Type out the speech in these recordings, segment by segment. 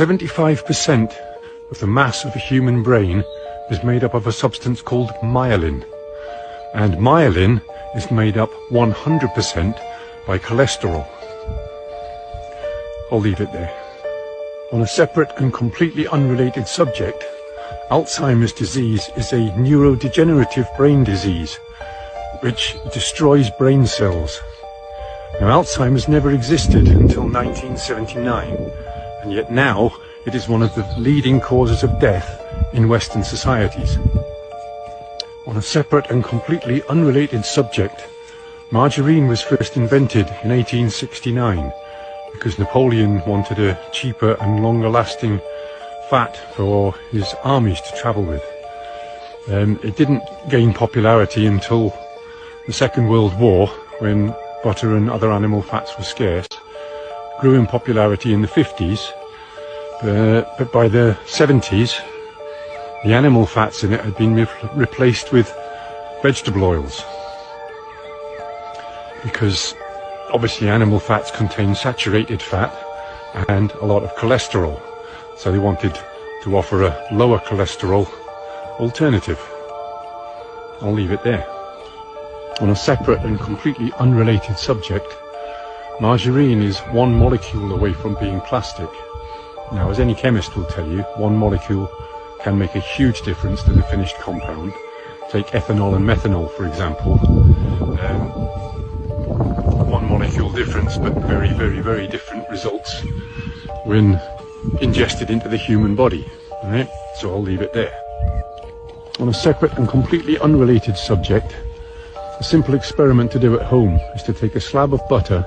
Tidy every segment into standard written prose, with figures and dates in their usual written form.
75% of the mass of a human brain is made up of a substance called myelin. And myelin is made up 100% by cholesterol. I'll leave it there. On a separate and completely unrelated subject, Alzheimer's disease is a neurodegenerative brain disease which destroys brain cells. Now, Alzheimer's never existed until 1979, and yet now it is one of the leading causes of death in Western societies. On a separate and completely unrelated subject, margarine was first invented in 1869 because Napoleon wanted a cheaper and longer lasting fat for his armies to travel with. It didn't gain popularity until the Second World War, when butter and other animal fats were scarce. It grew in popularity in the 50s, but by the 70s the animal fats in it had been replaced with vegetable oils, because obviously animal fats contain saturated fat and a lot of cholesterol, so they wanted to offer a lower cholesterol alternative. I'll leave it there. On a separate and completely unrelated subject, margarine is one molecule away from being plastic. Now, as any chemist will tell you, one molecule can make a huge difference to the finished compound. Take ethanol and methanol, for example. One molecule difference, but very, very, very different results when ingested into the human body. Right? So I'll leave it there. On a separate and completely unrelated subject, a simple experiment to do at home is to take a slab of butter,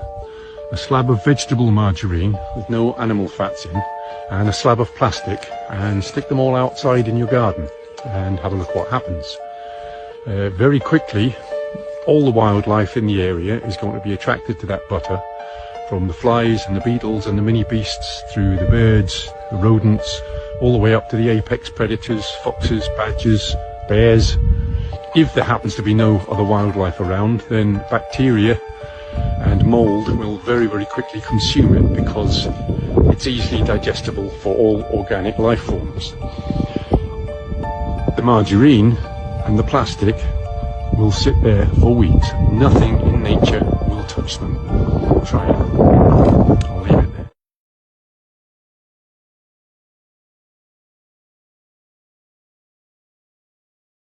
a slab of vegetable margarine with no animal fats in, and a slab of plastic, and stick them all outside in your garden and have a look what happens. Very quickly, all the wildlife in the area is going to be attracted to that butter, from the flies and the beetles and the mini beasts, through the birds, the rodents, all the way up to the apex predators, foxes, badgers, bears. If there happens to be no other wildlife around, then bacteria and mold will very, very quickly consume it, because it's easily digestible for all organic life forms. The margarine and the plastic will sit there for weeks. Nothing in nature will touch them. Try it.